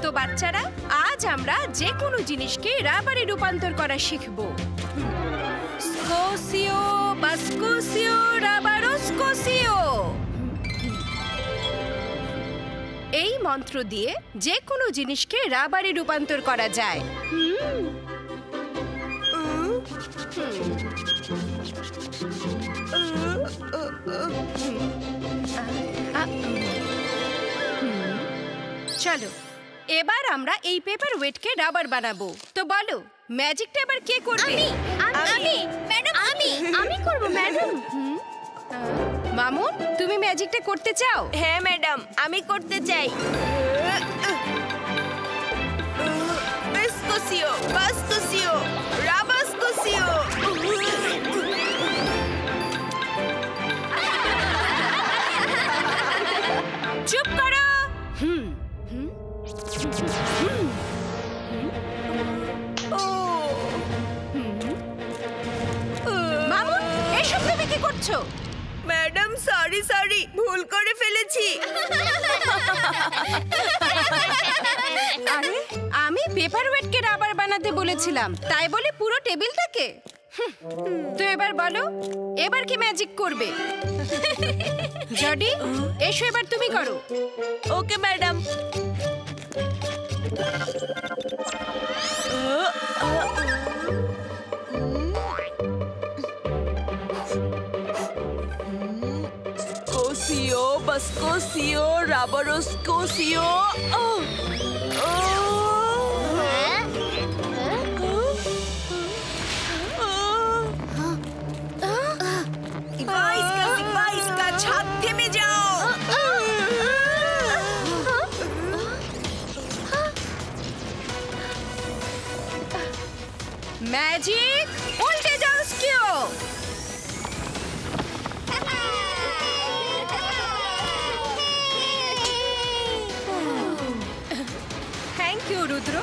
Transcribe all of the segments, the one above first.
তো বাচ্চারা, আজ আমরা যে কোনো জিনিসকে রাবারে রূপান্তর করা শিখব। স্কোসিও, বাস্কোসিও, রাবারোস্কোসিও। এই মন্ত্র দিয়ে যে কোনো জিনিসকে রাবারে রূপান্তর করা যায়। চলো, এবার আমরা এই পেপার ওয়েটকে রাবার বানাবো। তো বলো, ম্যাজিকটা এবার কে করবে? আমি করব ম্যাডাম। মামুন, তুমি ম্যাজিকটা করতে চাও? হ্যাঁ ম্যাডাম, আমি করতে চাই। স্কোসিও, বাস্কোসিও, রাবাস্কোসিও। চুপ করো। মামুন, এসব তুমি কি করছো? ম্যাডাম সরি, ভুল করে ফেলেছি। আরে, আমি পেপার ওয়েটকে রাবার বানাতে বলেছিলাম, তাই বলে পুরো টেবিলটাকে? তো এবার বলো, এবার কি ম্যাজিক করবে? জডি, এসো এবার তুমি করো। Okay madam. Scosio, Bascosio, Rabaroscosio. Ivaisca, ছাদ থেমে যাও। ম্যাজিক উল্টে যাও স্কিও। Thank you Rudra.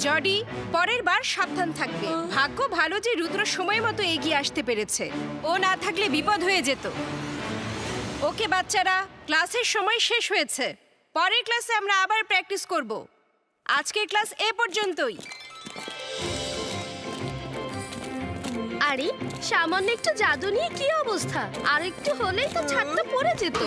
জডি, পরের বার সাবধান থাকবে। ভাগ্য ভালো যে রুদ্র সময় মতো এগিয়ে আসতে পেরেছে, ও না থাকলে বিপদ হয়ে যেত। ওকে বাচ্চারা, ক্লাসের সময় শেষ হয়েছে। পরের ক্লাসে আমরা আবার প্র্যাকটিস করব। আজকের ক্লাস এ পর্যন্তই। আরে, সামান্য একটু জাদু নিয়ে কি অবস্থা? আর একটু হলেই তো ছাদটা পড়ে যেত।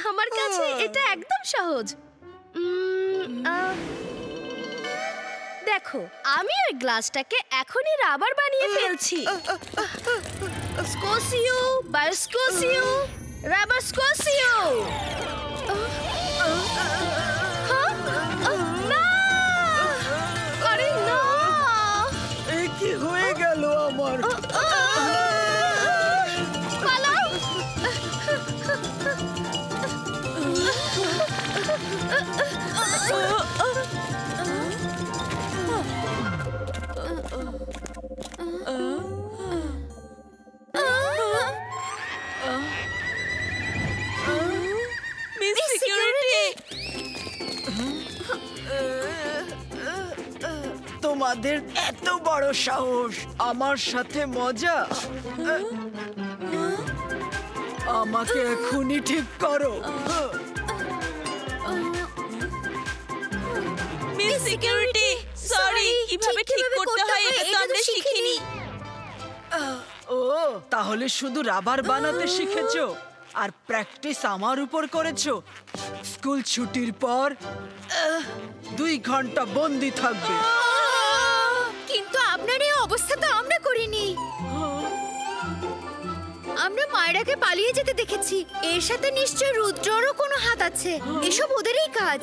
আমার কাছে এটা একদম সহজ। দেখো, আমি ওই গ্লাসটাকে এখনই রাবার বানিয়ে ফেলছি। স্কোসিও, বাস্কোসিও, রাবারস্কোসিও। কি হয়ে গেল আমার? তোমাদের এত বড় সাহস আমার সাথে মজা? আমাকে এখনই ঠিক করো। মিস সিকিউরিটি, সরি, কিভাবে ঠিক করতে হয় এটা তো আমরা শিখিনি। ও, তাহলে শুধু রাবার বানাতে শিখেছো আর প্র্যাকটিস আমার উপর করেছো? স্কুল ছুটির পর 2 ঘন্টা বন্দি থাকবে। কিন্তু আপনার এই অবস্থা তো আমরা করিনি। আমরা মায়রাকে পালিয়ে যেতে দেখেছি। এর সাথে নিশ্চয় রুদ্ররও কোনো হাত আছে। এসব ওদেরই কাজ।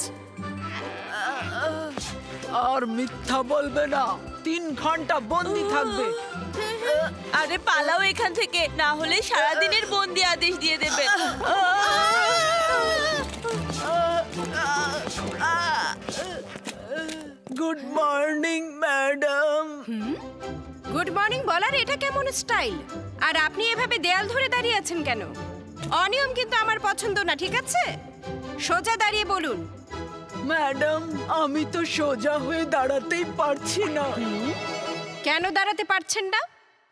আর মিথ্যা বলবে না। 3 ঘন্টা বন্দি থাকবে। আরে পালাও এখান থেকে, না হলে সারাদিনের বন্দি আদেশ দিয়ে দেবে। Good morning madam. Good morning বলার এটা কেমন স্টাইল? আর আপনি এভাবে দেয়াল ধরে দাঁড়িয়ে আছেন কেন? অনিয়ম কিন্তু আমার পছন্দ না, ঠিক আছে? সোজা দাঁড়িয়ে বলুন। ম্যাডাম, আমি তো সোজা হয়ে দাঁড়াতেই পারছি না। কেন দাঁড়াতে পারছেন না?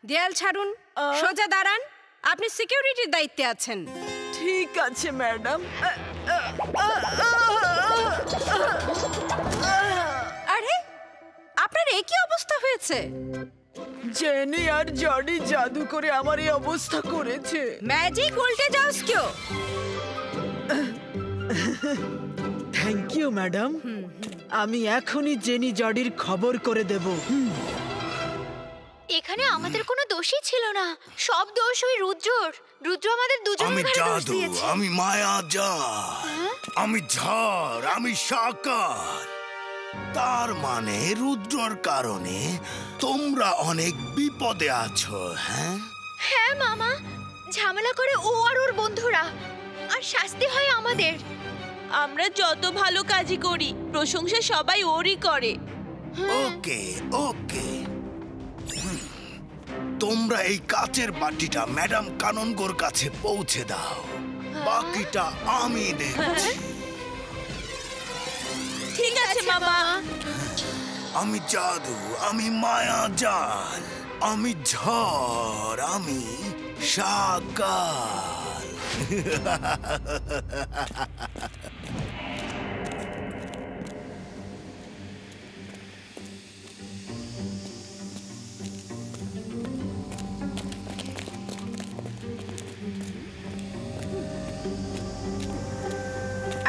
দেয়াল ছাড়ুন, সোজা দাঁড়ান। আপনি সিকিউরিটির দায়িত্বে আছেন। ঠিক আছে ম্যাডাম। আরে, আপনার এই কি অবস্থা হয়েছে? জেনি আর জডি জাদু করে আমার এই অবস্থা করেছে। ম্যাজিক উল্টে যাও কেউ। Thank you madam. আমি এখনই জেনি জডির খবর করে দেব। এখানে আমাদের কোনো দোষই ছিল না, সব দোষ ওই রুদ্রর। রুদ্র আমাদের আমি দুজনের ঘাড়ে দোষ জাদু, দিয়েছে। আমি মায়া আমি ঝড়, আমি সাকার। তার মানে রুদ্রর কারণে তোমরা অনেক বিপদে আছো। হ্যাঁ হ্যাঁ মামা, ঝামেলা করে ও আর ওর বন্ধুরা, আর শাস্তি হয় আমাদের। আমরা যত ভালো কাজই করি প্রশংসা সবাই ওরই করে। ওকে ওকে, তোমরা এই কাচের বাটিটা ম্যাডাম কাননগোর কাছে পৌঁছে দাও, বাকিটা আমি দেখছি। ঠিক আছে মামা। আমি জাদু, আমি মায়া জাল, আমি ঝড়, আমি সাকার।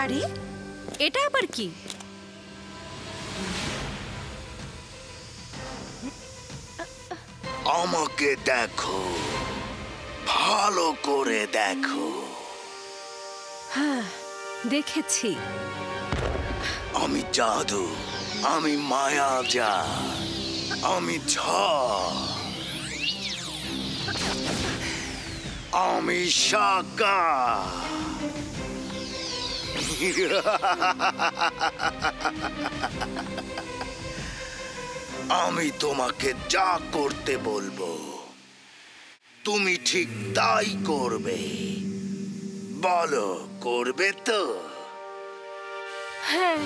আরে, এটা আবার কি? আমাকে দেখো, ভালো করে দেখো। হ্যাঁ, দেখেছি। আমি জাদু, আমি মায়া জাল, আমি ঝড়, আমি সাকার। আমি তোমাকে যা করতে বলবো তুমি ঠিক তাই করবে। বলো, করবে তো? হ্যাঁ,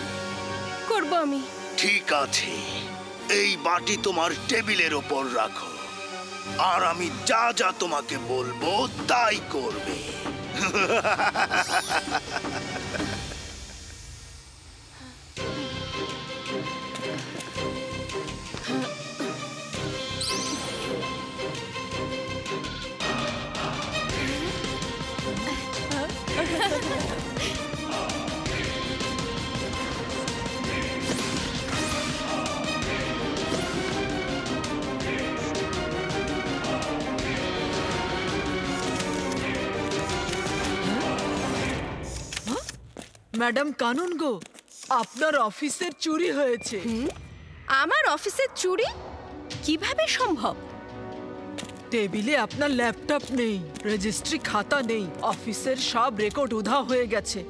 করব আমি। ঠিক আছে, এই বাটি তোমার টেবিলের ওপর রাখো, আর আমি যা যা তোমাকে বলবো তাই করবে। ম্যাডাম কানুনগো, আপনার অফিসের চুরি হয়েছে। আমার অফিসের চুরি কিভাবে সম্ভব? টেবিলে আপনার ল্যাপটপ নেই, রেজিস্ট্রি খাতা নেই, অফিসের সব রেকর্ড উধাও হয়ে গেছে।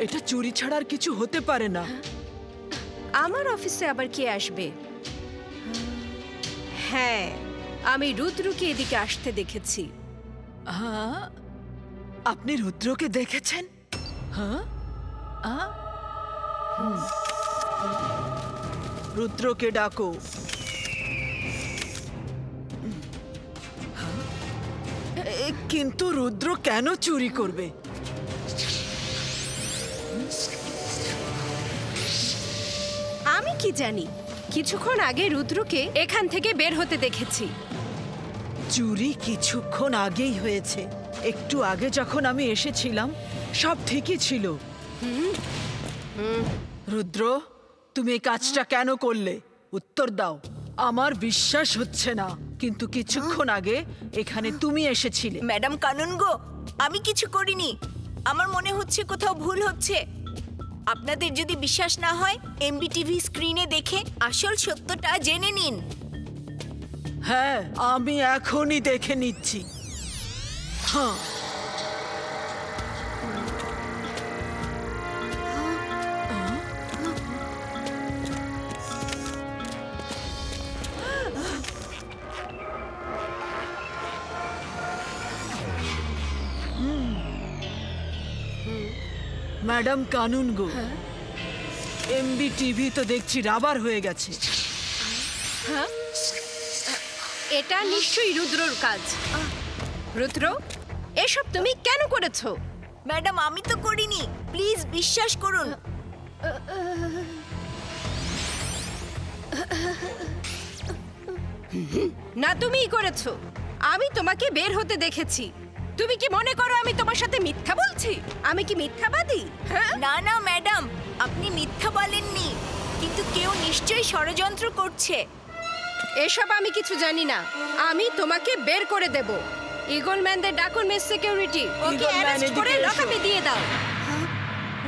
এটা চুরি ছাড়া আর কিছু হতে পারে না। আমার অফিসে আবার কে আসবে? হ্যাঁ, আমি রুদ্রকে এদিকে আসতে দেখেছি। আপনি রুদ্রকে দেখেছেন? হ্যাঁ, রুদ্রকে ডাকো। কিন্তু রুদ্র কেন চুরি করবে? আমি কি জানি, কিছুক্ষণ আগে রুদ্রকে এখান থেকে বের হতে দেখেছি। চুরি কিছুক্ষণ আগেই হয়েছে। একটু আগে যখন আমি এসেছিলাম সব ঠিকই ছিল। রুদ্র, তুমি এই কাজটা কেন করলে? উত্তর দাও। আমার বিশ্বাস হচ্ছে না, কিন্তু কিছুক্ষণ আগে এখানে তুমি এসেছিলে। ম্যাডাম কানুনগো, আমি কিছু করিনি। আমার মনে হচ্ছে কোথাও ভুল হচ্ছে। আপনাদের যদি বিশ্বাস না হয়, এমবিটিভি স্ক্রিনে দেখে আসল সত্যটা জেনে নিন। হ্যাঁ, আমি এখনই দেখে নিচ্ছি। হ্যাঁ, ম্যাডাম কানুনগো, এমবি টিভি তো দেখছি রাবার হয়ে গেছে। এটা নিশ্চয়ই রুদ্রর কাজ। রুদ্র, এসব তুমি কেন করেছো? ম্যাডাম আমি তো করিনি, প্লিজ বিশ্বাস করুন। না, তুমিই করেছো। আমি তোমাকে বের হতে দেখেছি। তুমি কি মনে করো আমি তোমার সাথে মিথ্যা বলছি? আমি কি মিথ্যাবাদী? হ্যাঁ, না না ম্যাডাম, আপনি মিথ্যা বলেননি, কিন্তু কেউ নিশ্চয়ই ষড়যন্ত্র করছে। এসব আমি কিছু জানি না। আমি তোমাকে বের করে দেব। ইগলম্যানদের ডাকুন মিস সিকিউরিটি, ওকে ইগলম্যান, অ্যারেস্ট করে এদিকে এসো। লকআপে দিয়ে দাও।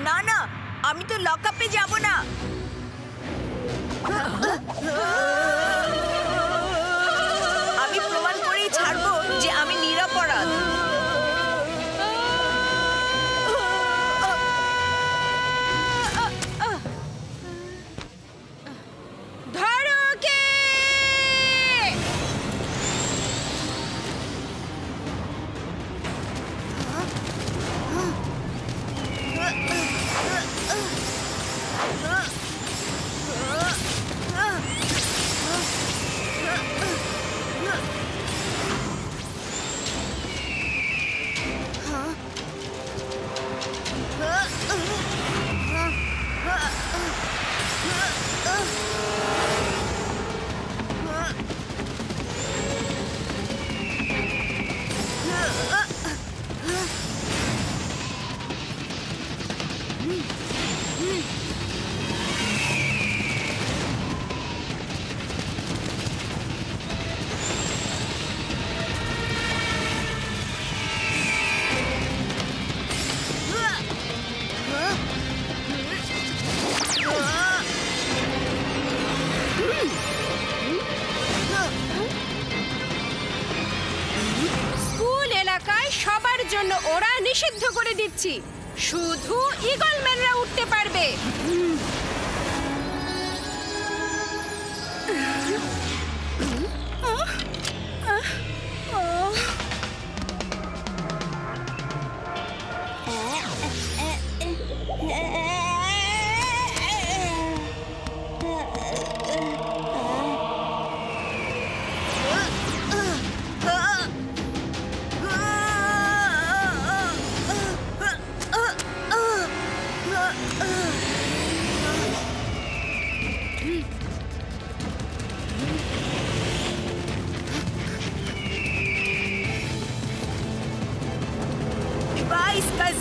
না না, আমি তো লকআপে যাব না। আমি প্রমাণ করেই ছাড়বো যে আমি নিরপরাধ। ধরো ওকে! স্কুল এলাকায় সবার জন্য ওরা নিষিদ্ধ করে দিচ্ছি। শুধু ইগলম্যানরা উঠতে পারবে।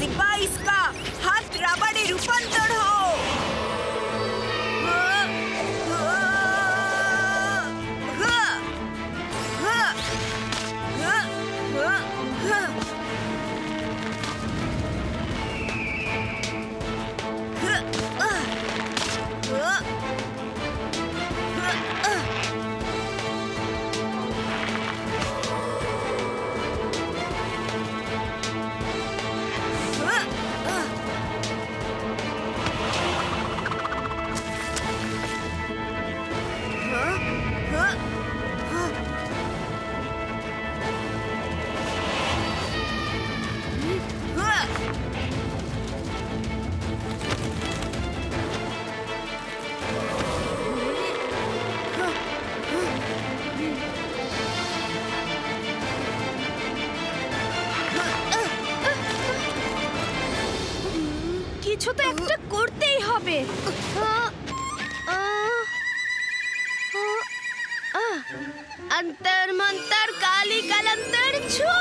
জিব্বা ইসকা হাত রাবারে রূপান্তর হও। কিছু তো একটা করতেই হবে। अंतर मंतर काली कलंतर छू।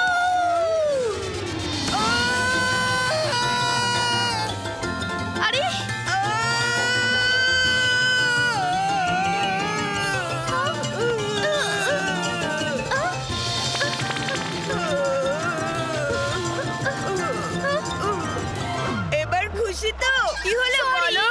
अरे এবার খুশি তো? কি হলো বলো?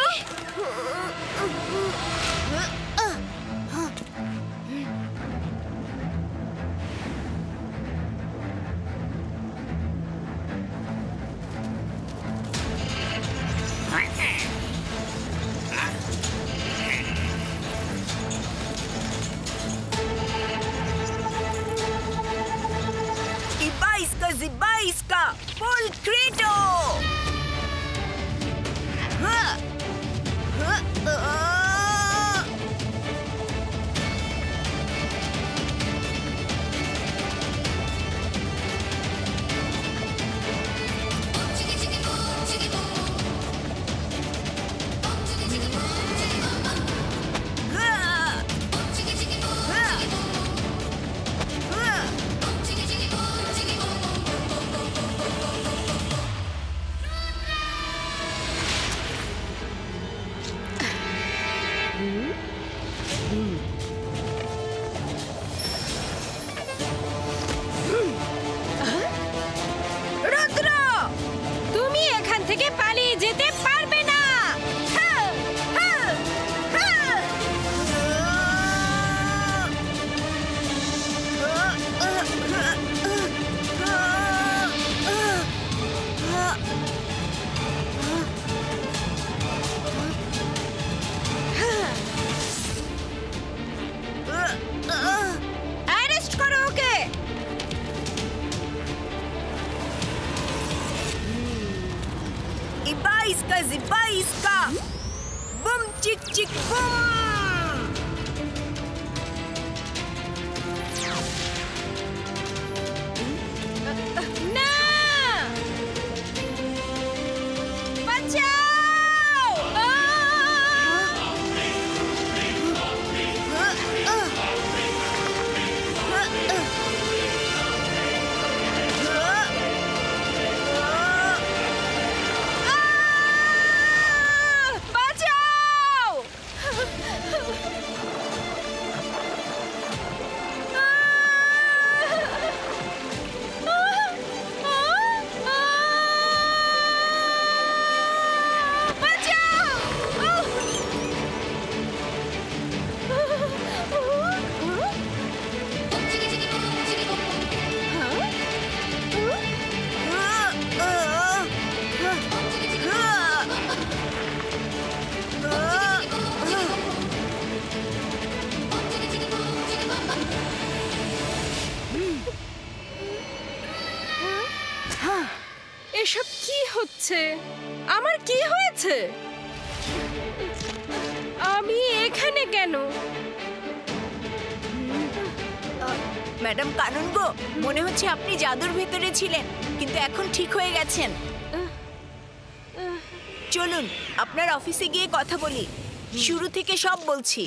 जिब्बा इसका बुम चिक चिक बुम। না বাঁচাও! বাঁচাও! এসব কি হচ্ছে? আমার কি হয়েছে? আমি এখানে কেন? ম্যাডাম কানন গো, মনে হচ্ছে আপনি জাদুর ভেতরে ছিলেন, কিন্তু এখন ঠিক হয়ে গেছেন। চলুন আপনার অফিসে গিয়ে কথা বলি। শুরু থেকে সব বলছি।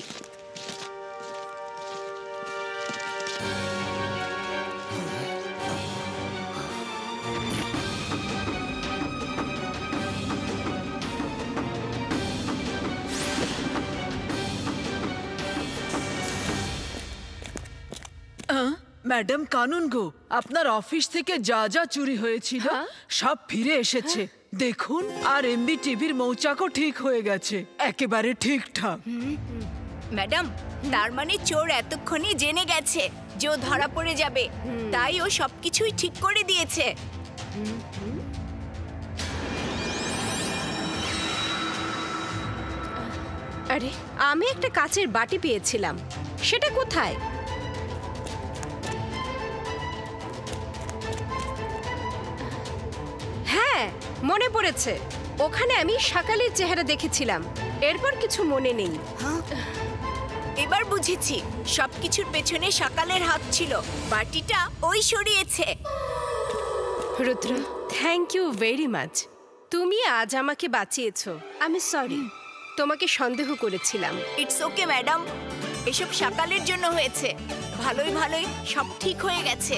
ম্যাডাম কানুন গো, আপনার অফিস থেকে যা যা চুরি হয়েছিল সব ফিরে এসেছে। দেখুন, আর এমবি টিভির মৌচাকও ঠিক হয়ে গেছে, একেবারে ঠিকঠাক। ম্যাডাম, তার মানে চোর এতক্ষণে জেনে গেছে যে ও ধরা পড়ে যাবে, তাই ও সবকিছুই ঠিক করে দিয়েছে। আরে, আমি একটা কাচের বাটি পেয়েছিলাম, সেটা কোথায়? হ্যাঁ, মনে পড়েছে। ওখানে আমি সকালের চেহারা দেখেছিলাম, এরপর কিছু মনে নেই। এবার বুঝেছি, সবকিছুর পেছনে সকালের হাত ছিল। বাটিটা ওই সরিয়েছে। রুদ্র, থ্যাংক ইউ ভেরি মাচ। তুমি আজ আমাকে বাঁচিয়েছো। আমি সরি, তোমাকে সন্দেহ করেছিলাম। ইটস ওকে ম্যাডাম, এসব সকালের জন্য হয়েছে। ভালোই ভালোই সব ঠিক হয়ে গেছে।